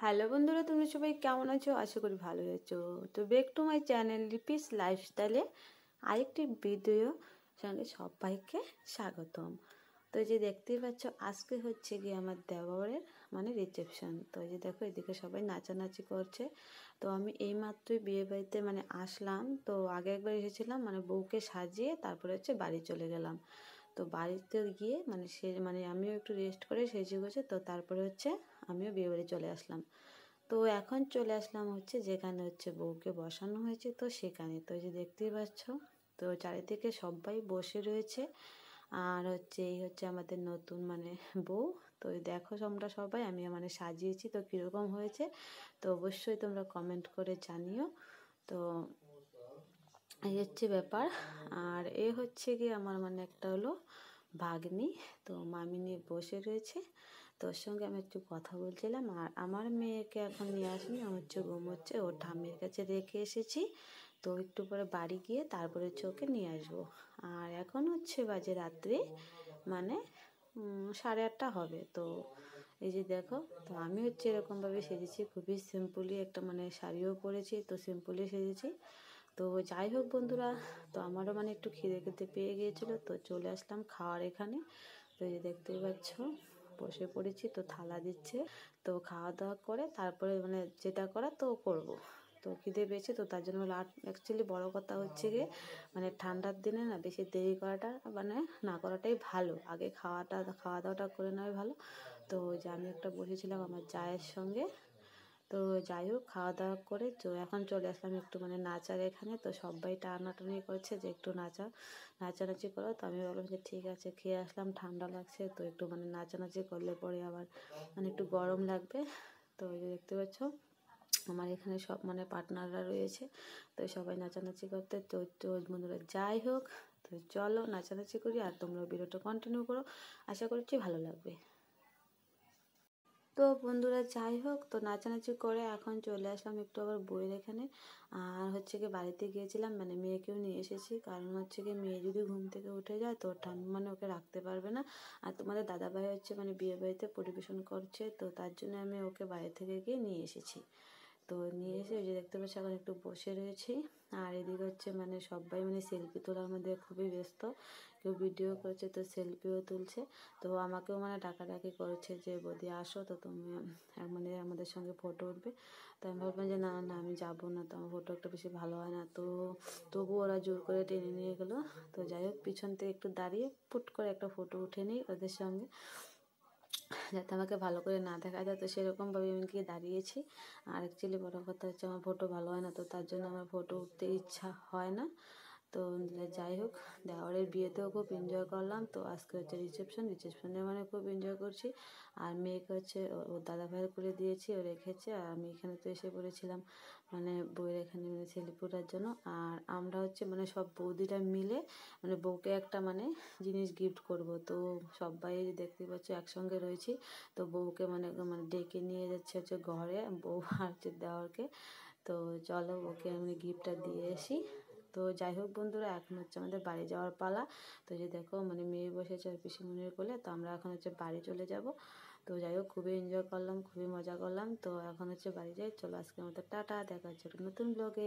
Hello বন্ধুরা, তোমরা সবাই কেমন আছো? আশা করি ভালোই আছো। তো back to my channel Lipi's লাইফস্টাইলে আরেকটি ভিডিও সঙ্গে সবাইকে স্বাগতম। তো এই যে দেখতেই পাচ্ছ, আজকে হচ্ছে গিয়ে আমার দেওরের মানে রিসেপশন। তো এই যে দেখো, এদিকে সবাই নাচানাচি করছে। তো আমি এইমাত্রই বিয়ে বাড়িতে মানে আসলাম। তো আগে একবার এসেছিলাম, মানে বউকে সাজিয়ে তারপরে হচ্ছে বাড়ি চলে গেলাম। তো বাড়িতে গিয়ে মানে আমিও একটু রেস্ট করে সেজে গুজে তো তারপরে হচ্ছে আমিও বিয়ে বাড়ি চলে আসলাম। তো এখন চলে আসলাম হচ্ছে যেখানে হচ্ছে বউকে বসানো হয়েছে, তো সেখানে তো এই যে দেখতেই পাচ্ছ, তো চারিদিকে সবাই বসে রয়েছে। আর হচ্ছে এই হচ্ছে আমাদের নতুন মানে বউ। তো এই দেখো তোমরা সবাই, আমি মানে সাজিয়েছি, তো কীরকম হয়েছে তো অবশ্যই তোমরা কমেন্ট করে জানিও। তো এই হচ্ছে ব্যাপার। আর এ হচ্ছে কি আমার মানে একটা হলো ভাগ্নি, তো মামি নিয়ে বসে রয়েছে। তোর সঙ্গে আমি একটু কথা বলছিলাম। আর আমার মেয়েকে এখন নিয়ে আসিনি, আমার হচ্ছে ঘুমোচ্ছে, ওর ঠাম্মির কাছে রেখে এসেছি। তো একটু পরে বাড়ি গিয়ে তারপরে হচ্ছে ওকে নিয়ে আসবো। আর এখন হচ্ছে বাজে রাত্রি মানে 8:30 হবে। তো এই যে দেখো, তো আমি হচ্ছে এরকমভাবে সেজেছি, খুবই সিম্পলি একটা মানে শাড়িও পরেছি, তো সিম্পলি সেজেছি। তো যাই হোক বন্ধুরা, তো আমারও মানে একটু খিদে খেতে পেয়ে গিয়েছিলো, তো চলে আসলাম খাওয়ার এখানে। তো এই যে দেখতেই পাচ্ছ, বসে পড়েছি, তো থালা দিচ্ছে। তো খাওয়া দাওয়া করে তারপরে মানে যেটা করা তো করব। তো খিদে পেয়েছে, তো তার জন্য আর অ্যাকচুয়ালি বড় কথা হচ্ছে গিয়ে মানে ঠান্ডার দিনে না বেশি দেরি করাটা মানে না করাটাই ভালো, আগে খাওয়া দাওয়াটা করে নেওয়াই ভালো। তো যে আমি একটা বসেছিলাম আমার জায়ের সঙ্গে। তো যাই হোক, খাওয়া দাওয়া করে তো এখন চলে আসলাম একটু মানে নাচার এখানে। তো সবাই টানাটানি করছে যে একটু নাচানাচি করো। তো আমি বললাম যে ঠিক আছে, খেয়ে আসলাম, ঠান্ডা লাগছে, তো একটু মানে নাচানাচি করলে পরে আবার মানে একটু গরম লাগবে। তো ওই যে দেখতে পাচ্ছ, আমার এখানে সব মানে পার্টনাররা রয়েছে, তো সবাই নাচানাচি করতে। তো বন্ধুরা যাই হোক, তো চলো নাচানাচি করি, আর তোমরা ভিডিওটা কন্টিনিউ করো, আশা করছি ভালো লাগবে। তো বন্ধুরা যাই হোক, তো নাচানাচি করে এখন চলে আসলাম একটু আবার বইয়ের এখানে। আর হচ্ছে কি বাড়িতে গিয়েছিলাম, মানে মেয়েকেও নিয়ে এসেছি, কারণ হচ্ছে কি মেয়ে যদি ঘুম থেকে উঠে যায় তো ঠাম্মি মানে ওকে রাখতে পারবে না। আর তোমাদের দাদাভাই হচ্ছে মানে বিয়ে বাড়িতে পরিবেশন করছে, তো তার জন্য আমি ওকে বাড়ি থেকে গিয়ে নিয়ে এসেছি। তো নিয়ে এসে ওই যে দেখতে পাচ্ছি এখন একটু বসে রয়েছি। আর এদিকে হচ্ছে মানে সবাই মানে সেলফি তোলার মধ্যে খুবই ব্যস্ত, কেউ ভিডিও করছে, তো সেলফিও তুলছে। তো আমাকেও মানে ডাকাডাকি করেছে যে বৌদি আসো, তো তুমি মানে আমাদের সঙ্গে ফটো উঠবে। তো আমি ভাবলাম যে না না, আমি যাবো না, তো আমার ফটো একটা বেশি ভালো হয় না। তো তবু ওরা জোর করে টেনে নিয়ে গেলো। তো যাই হোক, পিছন থেকে একটু দাঁড়িয়ে পুট করে একটা ফটো উঠে নিই ওদের সঙ্গে, যাতে আমাকে ভালো করে না দেখা যায়। তো সেরকমভাবে আমি গিয়ে দাঁড়িয়েছি। আর অ্যাকচুয়ালি বড় কথা হচ্ছে আমার ফটো ভালো হয় না, তো তার জন্য আমার ফটো উঠতে ইচ্ছা হয় না। তো যাই হোক, দেওয়ারের বিয়েতেও খুব এনজয় করলাম। তো আজকে হচ্ছে রিসেপশনে মানে খুব এনজয় করছি। আর মেয়েকে হচ্ছে ওর দাদা ভাইয়ের করে দিয়েছি, ও রেখেছে। আর আমি এখানে তো এসে পড়েছিলাম মানে বউয়ের এখানে মানে সেলফি ওঠার জন্য। আর আমরা হচ্ছে মানে সব বৌদিরা মিলে মানে বউকে একটা মানে জিনিস গিফট করব। তো সবাই দেখতে পাচ্ছ একসঙ্গে রয়েছি। তো বউকে মানে মানে ডেকে নিয়ে যাচ্ছে হচ্ছে ঘরে, বউ আর হচ্ছে দেওরকে। তো চলো ওকে আমি গিফটটা দিয়ে আসি। তো যাই হোক বন্ধুরা, এখন হচ্ছে আমাদের বাড়ি যাওয়ার পালা। তো যে দেখো মানে মেয়ে বসেছে আর পিসিমণির কোলে, তো আমরা এখন হচ্ছে বাড়ি চলে যাব। তো যাই হোক, খুবই এনজয় করলাম, খুবই মজা করলাম। তো এখন হচ্ছে বাড়ি যাই, চলো আজকের মতো টাটা, দেখা হচ্ছে নতুন ব্লগে।